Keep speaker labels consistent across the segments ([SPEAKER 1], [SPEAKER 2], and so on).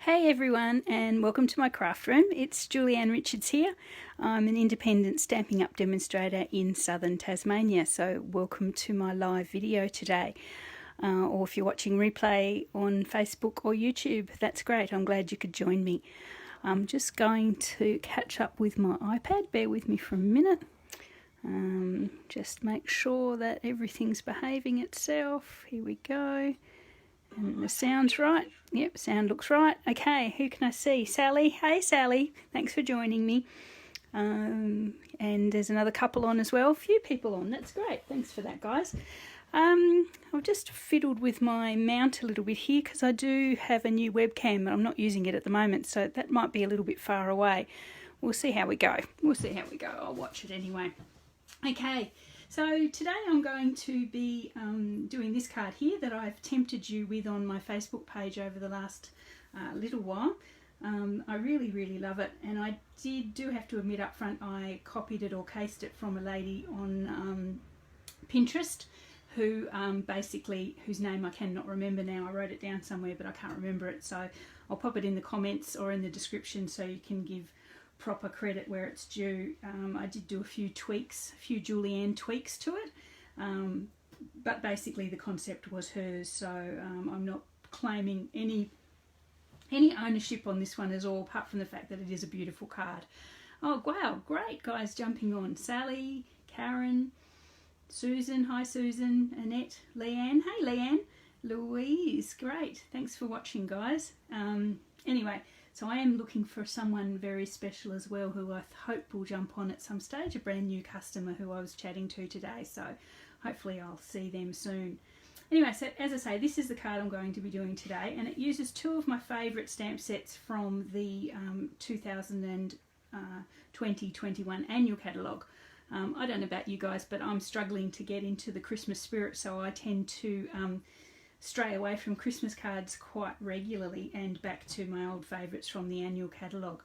[SPEAKER 1] Hey everyone, and welcome to my craft room. It's Julianne Richards here. I'm an independent Stampin' Up demonstrator in southern Tasmania, so welcome to my live video today. Or if you're watching replay on Facebook or YouTube, that's great. I'm glad you could join me. I'm just going to catch up with my iPad. Bear with me for a minute. Just make sure that everything's behaving itself. Here we go. And the sound's right. Yep, sound looks right. Okay, who can I see? Sally. Hey, Sally. Thanks for joining me. And there's another couple on as well. A few people on. That's great. Thanks for that, guys. I've just fiddled with my mount a little bit here because I do have a new webcam, but I'm not using it at the moment, so that might be a little bit far away. We'll see how we go. I'll watch it anyway. Okay. So today I'm going to be doing this card here that I've tempted you with on my Facebook page over the last little while. I really love it, and I do have to admit up front I copied it or cased it from a lady on Pinterest who whose name I cannot remember now. I wrote it down somewhere but I can't remember it, so I'll pop it in the comments or in the description so you can give proper credit where it's due. I did do a few Julianne tweaks to it, but basically the concept was hers, so I'm not claiming any ownership on this one at all, apart from the fact that it is a beautiful card. Oh wow, great guys jumping on. Sally, Karen, Susan, hi Susan, Annette, Leanne, hey Leanne, Louise, great, thanks for watching guys. Anyway, so I am looking for someone very special as well who I hope will jump on at some stage, a brand new customer who I was chatting to today, so hopefully I'll see them soon. Anyway, so as I say, this is the card I'm going to be doing today, and it uses two of my favourite stamp sets from the 2020-21 annual catalogue. I don't know about you guys, but I'm struggling to get into the Christmas spirit, so I tend to stray away from Christmas cards quite regularly and back to my old favourites from the annual catalogue.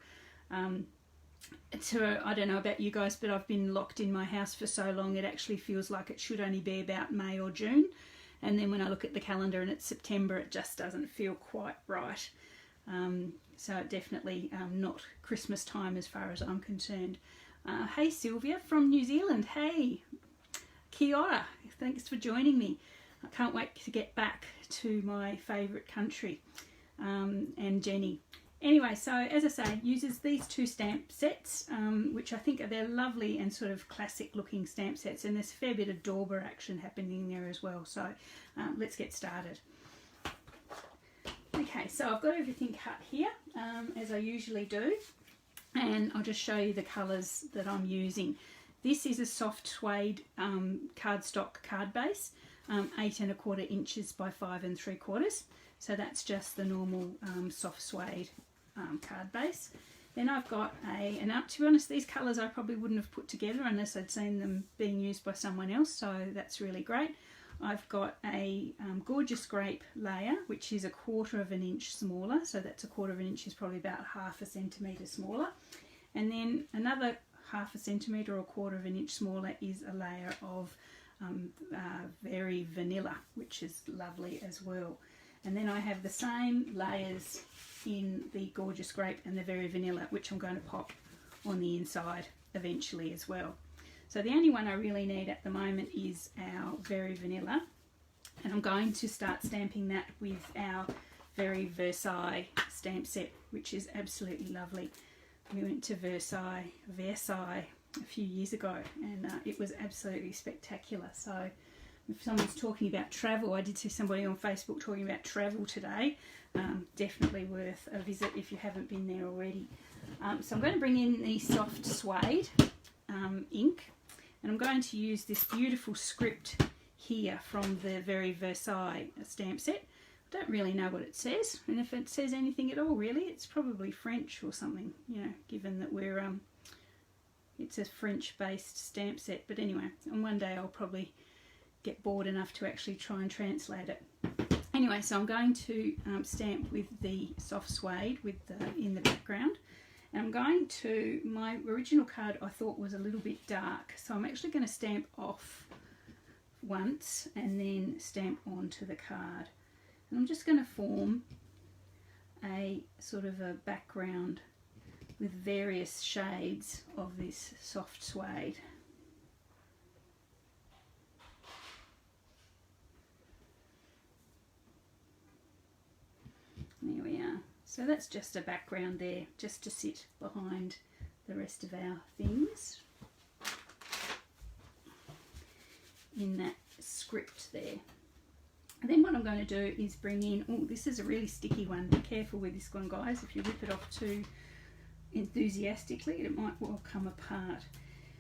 [SPEAKER 1] So I don't know about you guys, but I've been locked in my house for so long it actually feels like it should only be about May or June, and then when I look at the calendar and it's September it just doesn't feel quite right. So definitely not Christmas time as far as I'm concerned. Hey Sylvia from New Zealand, hey, kia ora, thanks for joining me. I can't wait to get back to my favourite country, and Jenny. Anyway, so as I say, uses these two stamp sets, which I think they're lovely and sort of classic looking stamp sets, and there's a fair bit of dauber action happening there as well. So let's get started. Okay, so I've got everything cut here, as I usually do, and I'll just show you the colours that I'm using. This is a soft suede cardstock card base. 8 1/4 inches by 5 3/4, so that's just the normal soft suede card base. Then I've got and to be honest, these colours I probably wouldn't have put together unless I'd seen them being used by someone else, so that's really great. I've got a gorgeous grape layer, which is 1/4 inch smaller, so that's 1/4 inch is probably about 1/2 centimetre smaller, and then another 1/2 centimetre or 1/4 inch smaller is a layer of very vanilla, which is lovely as well. And then I have the same layers in the gorgeous grape and the very vanilla, which I'm going to pop on the inside eventually as well. So the only one I really need at the moment is our very vanilla, and I'm going to start stamping that with our very Versailles stamp set, which is absolutely lovely. We went to Versailles a few years ago, and it was absolutely spectacular. So if someone's talking about travel, I did see somebody on Facebook talking about travel today, definitely worth a visit if you haven't been there already. So I'm going to bring in the soft suede ink, and I'm going to use this beautiful script here from the very Versailles stamp set. I don't really know what it says, and if it says anything at all really, it's probably French or something, you know, given that we're it's a French-based stamp set. But anyway, and one day I'll probably get bored enough to actually try and translate it. Anyway, so I'm going to stamp with the soft suede in the background. And I'm going to, my original card I thought was a little bit dark, so I'm actually going to stamp off once and then stamp onto the card. And I'm just going to form a sort of a background with various shades of this soft suede. There we are. So that's just a background there, just to sit behind the rest of our things in that script there. And then what I'm going to do is bring in, oh, this is a really sticky one. Be careful with this one, guys. If you rip it off too enthusiastically, it might well come apart.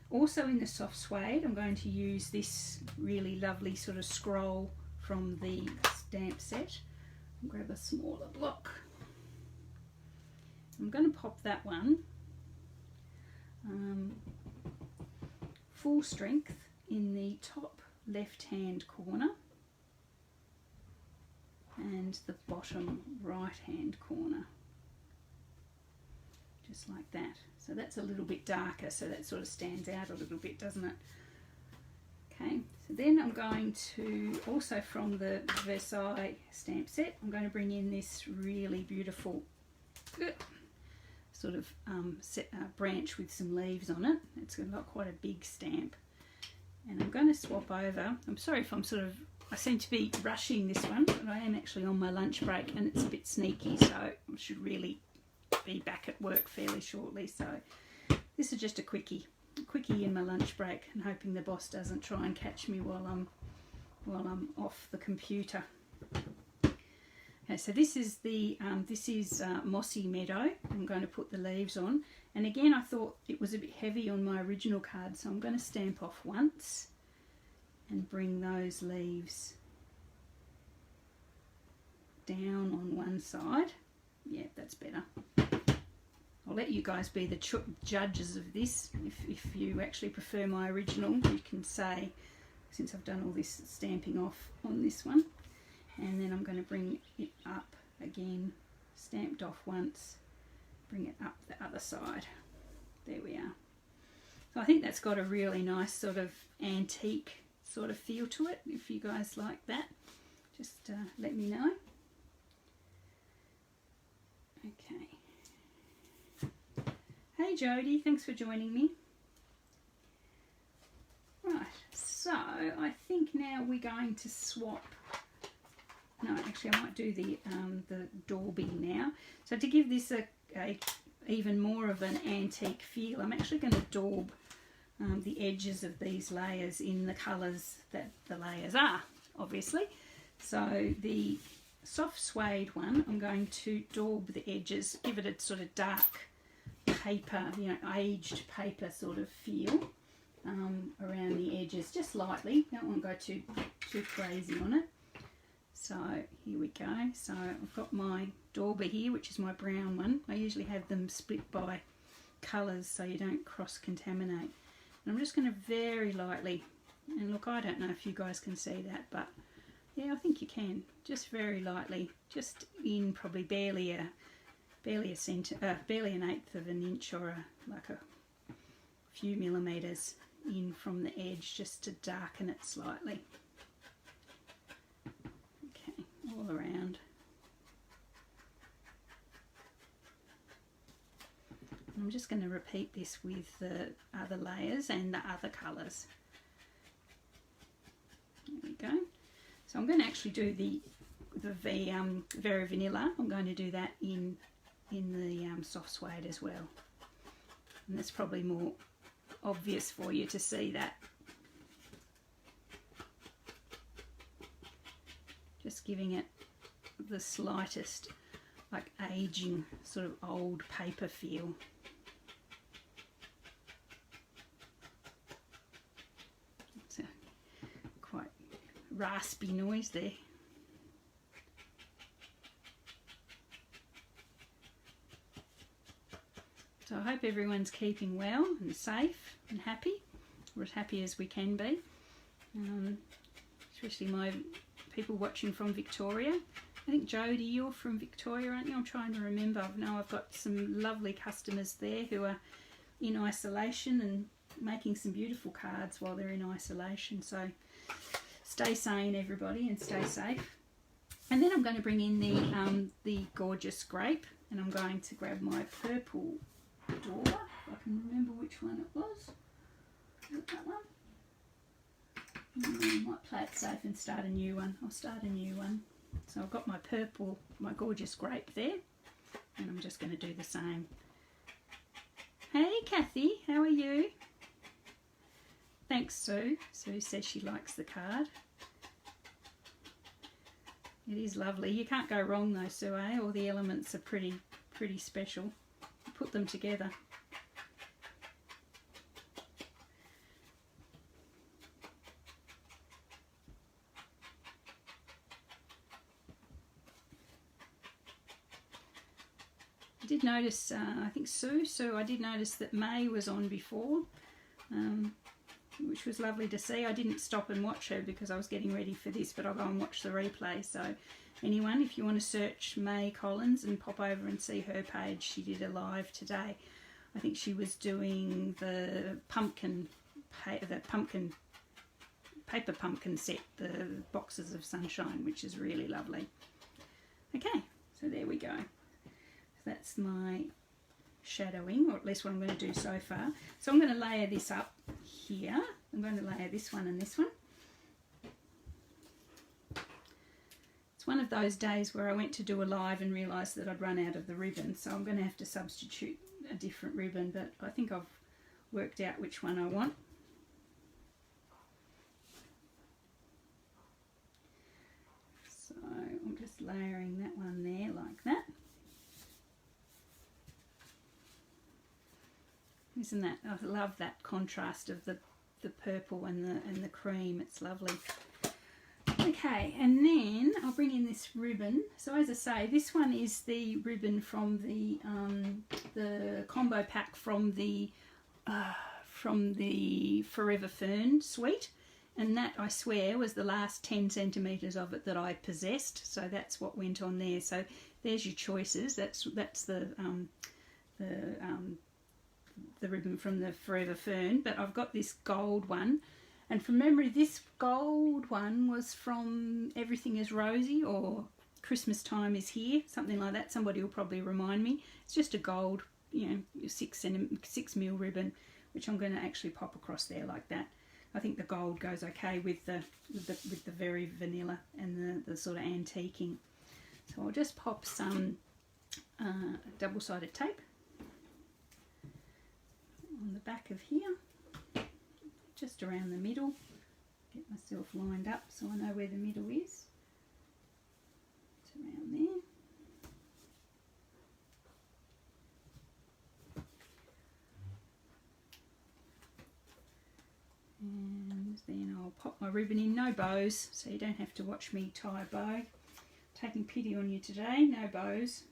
[SPEAKER 1] Also in the soft suede, I'm going to use this really lovely sort of scroll from the stamp set. I'll grab a smaller block. I'm going to pop that one full strength in the top left hand corner and the bottom right hand corner, just like that. So that's a little bit darker, so that sort of stands out a little bit, doesn't it? Okay, so then I'm going to, also from the Versailles stamp set, I'm going to bring in this really beautiful sort of branch with some leaves on it. It's got quite a big stamp. And I'm going to swap over. I'm sorry if I seem to be rushing this one, but I am actually on my lunch break and it's a bit sneaky, so I should really be back at work fairly shortly. So this is just a quickie in my lunch break, and hoping the boss doesn't try and catch me while I'm off the computer. Okay, so this is Mossy Meadow. I'm going to put the leaves on, and again I thought it was a bit heavy on my original card, so I'm going to stamp off once and bring those leaves down on one side. Yeah, that's better. I'll let you guys be the judges of this. If you actually prefer my original, you can say, since I've done all this stamping off on this one. And then I'm going to bring it up again, stamped off once, bring it up the other side. There we are. So I think that's got a really nice sort of antique sort of feel to it. If you guys like that, just let me know. Okay. Hey Jodie, thanks for joining me. Right, so I think now we're going to swap. No, actually I might do the Dorby now. So to give this a even more of an antique feel, I'm actually going to daub the edges of these layers in the colours that the layers are, obviously. So the soft suede one, I'm going to daub the edges, give it a sort of dark paper, you know, aged paper sort of feel around the edges, just lightly. Don't want to go too crazy on it. So here we go. So I've got my dauber here, which is my brown one. I usually have them split by colours so you don't cross-contaminate. And I'm just going to very lightly, and look, I don't know if you guys can see that, but yeah, I think you can. Just very lightly, just in probably barely an eighth of an inch, or like a few millimetres in from the edge, just to darken it slightly. Okay, all around. And I'm just going to repeat this with the other layers and the other colours. There we go. So I'm going to actually do the Very Vanilla. I'm going to do that in the soft suede as well. And that's probably more obvious for you to see that. Just giving it the slightest, like, aging, sort of old paper feel. It's a quite raspy noise there. So I hope everyone's keeping well and safe and happy, or as happy as we can be, especially my people watching from Victoria. I think Jodie, you're from Victoria, aren't you? I'm trying to remember. I know I've got some lovely customers there who are in isolation and making some beautiful cards while they're in isolation. So stay sane, everybody, and stay safe. And then I'm going to bring in the gorgeous grape, and I'm going to grab my purple door, if I can remember which one it was. Is it that one? I might play it safe and start a new one. I'll start a new one. So I've got my purple, my gorgeous grape there, and I'm just going to do the same. Hey Kathy, how are you? Thanks Sue. Sue says she likes the card. It is lovely. You can't go wrong though, Sue, eh? All the elements are pretty special. Put them together. I did notice, I think Sue, I did notice that May was on before, which was lovely to see. I didn't stop and watch her because I was getting ready for this, but I'll go and watch the replay. So anyone, if you want to search May Collins and pop over and see her page, she did a live today. I think she was doing the paper pumpkin set, the boxes of sunshine, which is really lovely. Okay, so there we go. That's my shadowing, or at least what I'm going to do so far. So I'm going to layer this up here. I'm going to layer this one and this one. It's one of those days where I went to do a live and realised that I'd run out of the ribbon, so I'm going to have to substitute a different ribbon, but I think I've worked out which one I want. So I'm just layering that one there like that. Isn't that, I love that contrast of the purple and the cream. It's lovely. Okay, and then I'll bring in this ribbon. So as I say, this one is the ribbon from the combo pack from the Forever Fern suite, and that, I swear, was the last 10 centimetres of it that I possessed. So that's what went on there. So there's your choices. That's the ribbon from the Forever Fern, but I've got this gold one, and from memory this gold one was from Everything is Rosy or Christmas Time is Here, something like that. Somebody will probably remind me. It's just a gold, you know, 6mm ribbon, which I'm going to actually pop across there like that. I think the gold goes okay with the very vanilla and the sort of antiquing. So I'll just pop some double-sided tape on the back of here, just around the middle. Get myself lined up so I know where the middle is. It's around there. And then I'll pop my ribbon in. No bows, so you don't have to watch me tie a bow. Taking pity on you today, no bows.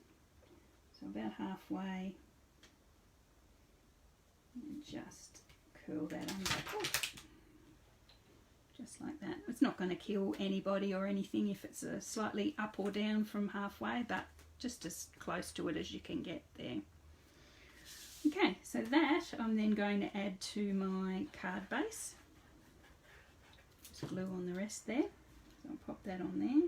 [SPEAKER 1] So about halfway. And just curl that under, just like that. It's not going to kill anybody or anything if it's a slightly up or down from halfway, but just as close to it as you can get there. Okay, so that I'm then going to add to my card base. Just glue on the rest there. So I'll pop that on there.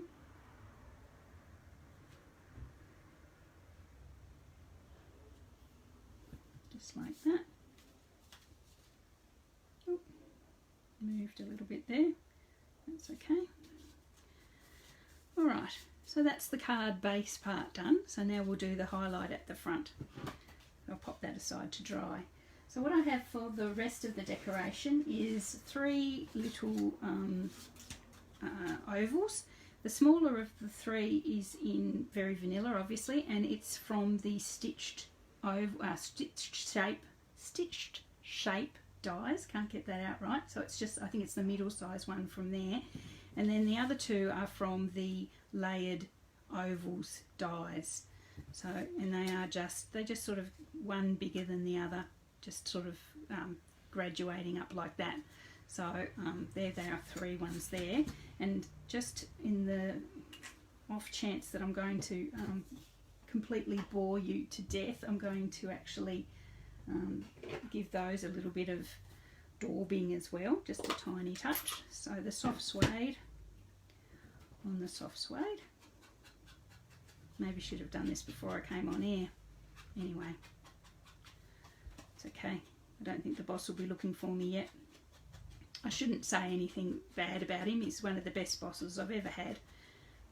[SPEAKER 1] Just like that. Moved a little bit there, that's okay. Alright, so that's the card base part done. So now we'll do the highlight at the front. I'll pop that aside to dry. So what I have for the rest of the decoration is 3 little ovals. The smaller of the 3 is in Very Vanilla, obviously, and it's from the stitched shape dies. Can't get that out right, so it's just, I think it's the middle size one from there, and then the other 2 are from the layered ovals dies. So, and they're just sort of one bigger than the other, just sort of graduating up like that. So there they are, 3 ones there, and just in the off chance that I'm going to completely bore you to death, I'm going to actually give those a little bit of daubing as well, just a tiny touch. So the soft suede on the soft suede, maybe should have done this before I came on air. Anyway, it's okay. I don't think the boss will be looking for me yet. I shouldn't say anything bad about him. He's one of the best bosses I've ever had.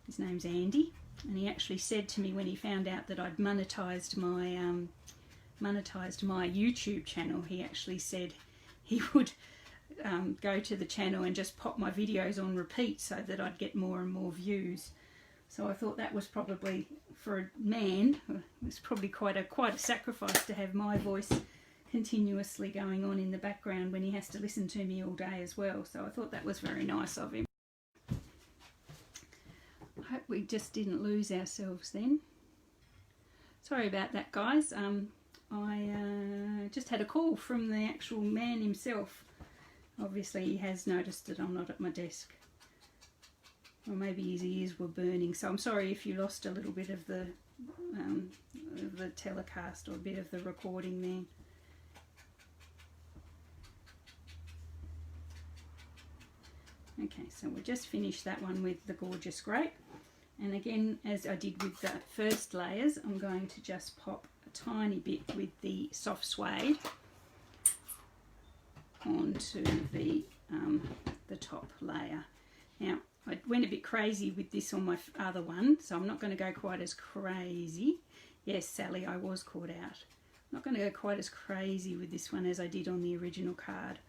[SPEAKER 1] His name's Andy, and he actually said to me when he found out that I'd monetized my YouTube channel, he actually said he would go to the channel and just pop my videos on repeat so that I'd get more and more views. So I thought that was probably, for a man, it was probably quite a sacrifice to have my voice continuously going on in the background when he has to listen to me all day as well. So I thought that was very nice of him. I hope we just didn't lose ourselves then. Sorry about that, guys. I just had a call from the actual man himself. Obviously he has noticed that I'm not at my desk. Or maybe his ears were burning. So I'm sorry if you lost a little bit of the telecast or a bit of the recording there. Okay, so we'll just finish that one with the gorgeous grape. And again, as I did with the first layers, I'm going to just pop a tiny bit with the soft suede onto the top layer. Now, I went a bit crazy with this on my other one, so I'm not going to go quite as crazy. Yes, Sally, I was caught out. I'm not going to go quite as crazy with this one as I did on the original card.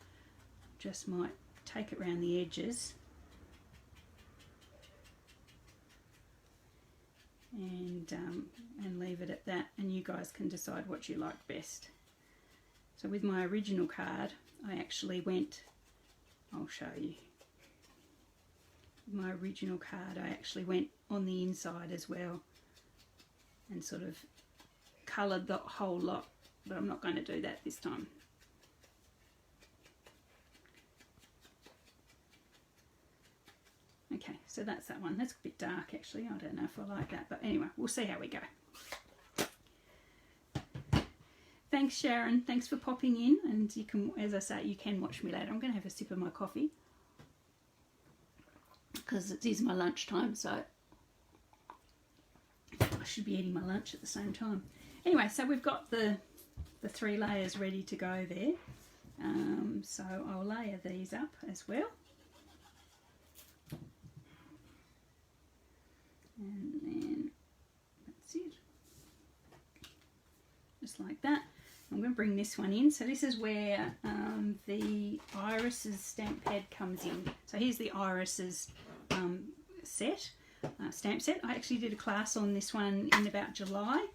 [SPEAKER 1] Just might take it around the edges and leave it at that, and you guys can decide what you like best. So with my original card, I actually went, I'll show you. With my original card, I actually went on the inside as well and sort of coloured the whole lot, but I'm not going to do that this time. Okay, so that's that one. That's a bit dark actually. I don't know if I like that, but anyway, we'll see how we go. Thanks, Sharon. Thanks for popping in, and you can, as I say, you can watch me later. I'm going to have a sip of my coffee because it is my lunchtime, so I should be eating my lunch at the same time. Anyway, so we've got the 3 layers ready to go there. So I'll layer these up as well. And then that's it, just like that. I'm going to bring this one in. So this is where the irises stamp pad comes in. So here's the irises stamp set. I actually did a class on this one in about July,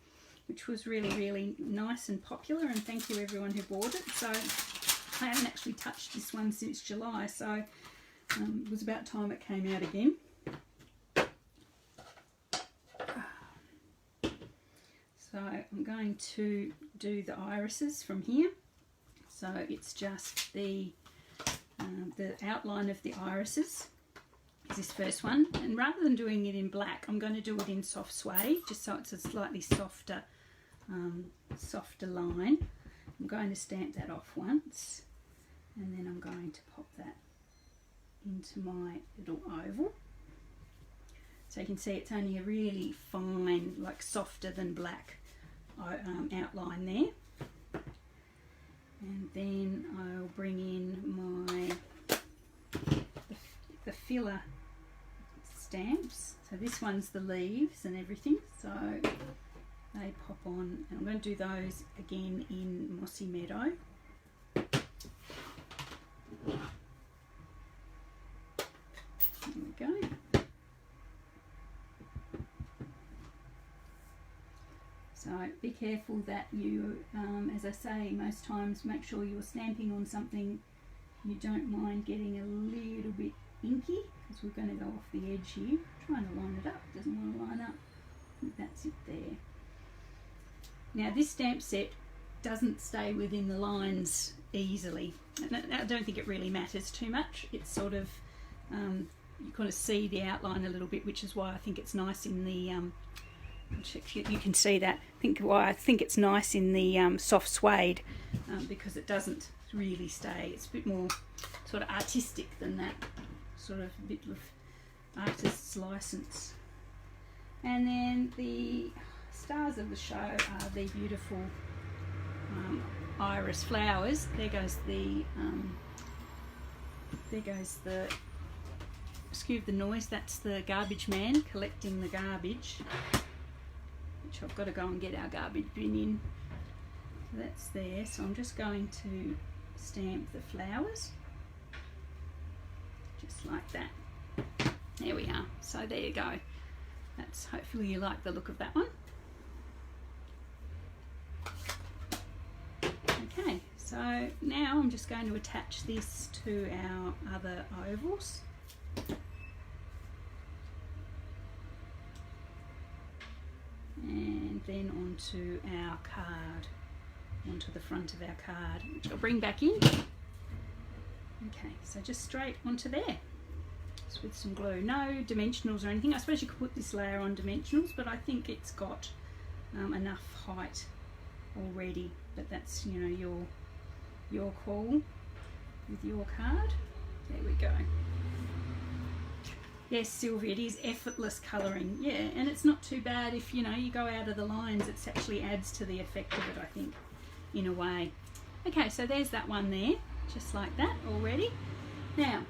[SPEAKER 1] which was really nice and popular, and thank you everyone who bought it. So I haven't actually touched this one since July, so it was about time it came out again. So I'm going to do the irises from here. So it's just the outline of the irises is this first one. And rather than doing it in black, I'm going to do it in soft suede, just so it's a slightly softer line. I'm going to stamp that off once, and then I'm going to pop that into my little oval. So you can see it's only a really fine, like softer than black outline there. And then I'll bring in the filler stamps. So this one's the leaves and everything, so they pop on, and I'm going to do those again in Mossy Meadow. There we go. So be careful that you, as I say, most times make sure you're stamping on something you don't mind getting a little bit inky, because we're going to go off the edge here. Trying to line it up, doesn't want to line up. I think that's it there. Now this stamp set doesn't stay within the lines easily. I don't think it really matters too much. It's sort of, you kind of see the outline a little bit, which is why I think it's nice in the, you can see that. I think it's nice in the soft suede, because it doesn't really stay. It's a bit more sort of artistic than that, sort of a bit of artist's license. And then the stars of the show are the beautiful iris flowers. There goes the excuse the noise, that's the garbage man collecting the garbage, which I've got to go and get our garbage bin in. So that's there. So I'm just going to stamp the flowers just like that. There we are. So there you go. That's, hopefully you like the look of that one. Okay, so now I'm just going to attach this to our other ovals. And then onto our card, onto the front of our card, which I'll bring back in. Okay, so just straight onto there, just with some glue. No dimensionals or anything. I suppose you could put this layer on dimensionals, but I think it's got enough height already. But that's, you know, your call with your card. There we go. Yes, Sylvia, it is effortless colouring. Yeah, and it's not too bad if, you know, you go out of the lines. It actually adds to the effect of it, I think, in a way. Okay, so there's that one there, just like that already. Now,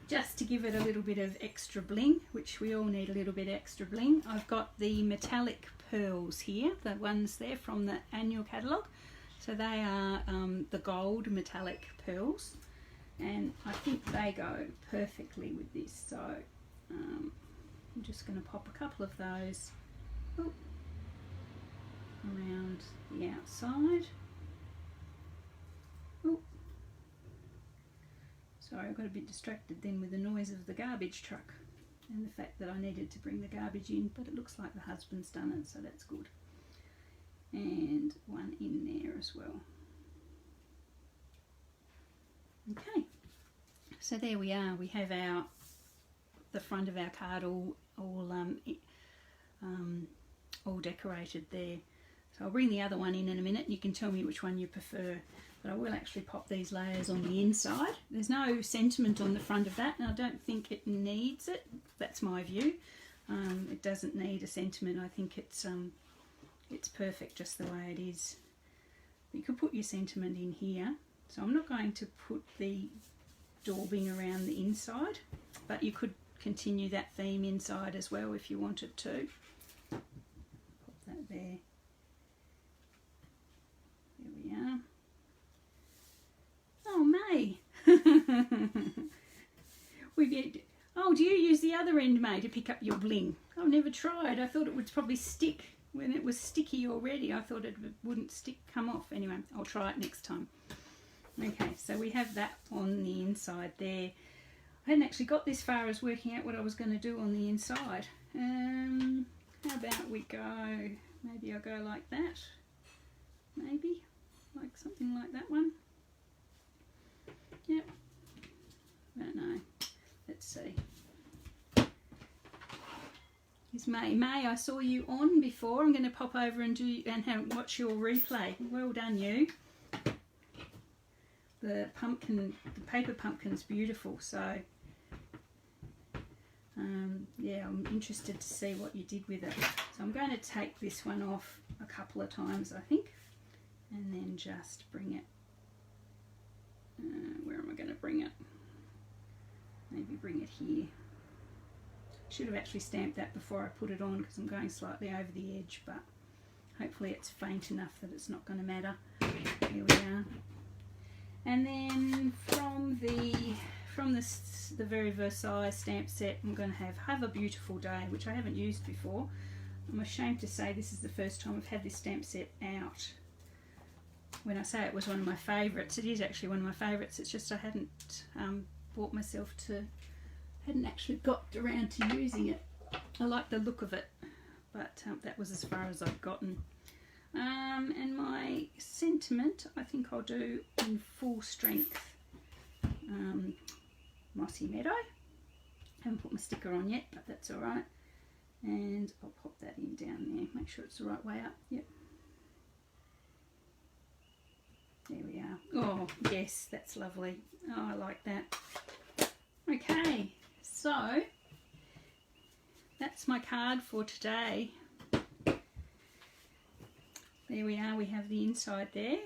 [SPEAKER 1] just to give it a little bit of extra bling, which we all need a little bit extra bling, I've got the metallic pearls here, the ones there from the annual catalogue. So they are the gold metallic pearls. And I think they go perfectly with this, so I'm just going to pop a couple of those around the outside. Ooh. Sorry, I got a bit distracted then with the noise of the garbage truck and the fact that I needed to bring the garbage in, but it looks like the husband's done it, so that's good. And one in there as well. Okay, so there we are. We have the front of our card all decorated there. So I'll bring the other one in a minute. You can tell me which one you prefer, but I will actually pop these layers on the inside. There's no sentiment on the front of that, and I don't think it needs it. That's my view. It doesn't need a sentiment. I think it's perfect just the way it is. You could put your sentiment in here. So I'm not going to put the daubing around the inside, but you could continue that theme inside as well if you wanted to. Pop that there. There we are. Oh, May. Oh, do you use the other end, May, to pick up your bling? I've never tried. I thought it would probably stick. When it was sticky already, I thought it wouldn't come off. Anyway, I'll try it next time. Okay, so we have that on the inside there. I hadn't actually got this far as working out what I was going to do on the inside. How about we go, maybe I'll go like that. Maybe, like something like that one. Yep, I don't know. Let's see. Here's May. May, I saw you on before. I'm going to pop over and watch your replay. Well done, you. The paper pumpkin's beautiful, so yeah, I'm interested to see what you did with it. So I'm going to take this one off a couple of times, I think, and then just bring it, where am I going to bring it? Maybe bring it here. Should have actually stamped that before I put it on because I'm going slightly over the edge, but hopefully it's faint enough that it's not going to matter. Here we are. And then from the very Versailles stamp set, I'm going to have a beautiful day, which I haven't used before. I'm ashamed to say this is the first time I've had this stamp set out. When I say it was one of my favourites, it is actually one of my favourites. It's just I hadn't hadn't actually got around to using it. I like the look of it, but that was as far as I've gotten. And my sentiment, I think I'll do in full strength Mossy Meadow. Haven't put my sticker on yet, but that's all right. And I'll pop that in down there. Make sure it's the right way up. Yep. There we are. Oh, yes, that's lovely. Oh, I like that. Okay, so that's my card for today. There we are, we have the inside there,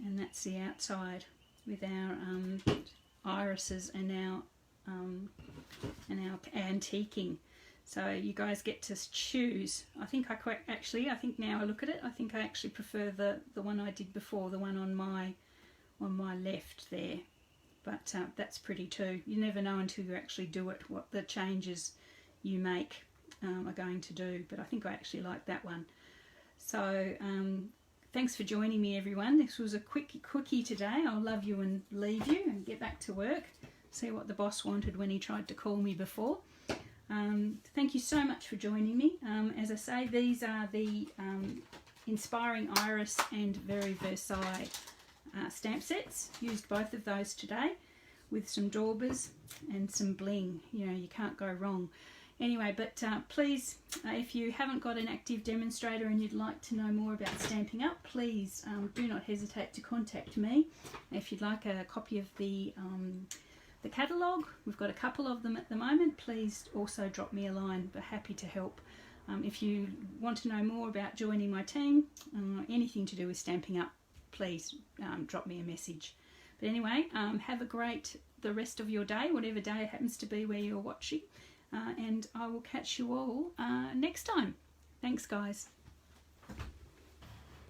[SPEAKER 1] and that's the outside with our irises and our antiquing. So you guys get to choose. I think now I look at it, I think I actually prefer the one I did before, the one on my left there. But that's pretty too. You never know until you actually do it what the changes you make are going to do. But I think I actually like that one. So thanks for joining me, everyone. This was a quickie today. I'll love you and leave you and get back to work. See what the boss wanted when he tried to call me before. Thank you so much for joining me. As I say, these are the Inspiring Iris and Very Versailles stamp sets. Used both of those today with some daubers and some bling. You know, you can't go wrong. Anyway, but please, if you haven't got an active demonstrator and you'd like to know more about Stampin' Up, please do not hesitate to contact me. If you'd like a copy of the catalogue, we've got a couple of them at the moment, please also drop me a line. We're happy to help. If you want to know more about joining my team, anything to do with Stampin' Up, please drop me a message. But anyway, have a great the rest of your day, whatever day it happens to be where you're watching. And I will catch you all next time. Thanks, guys.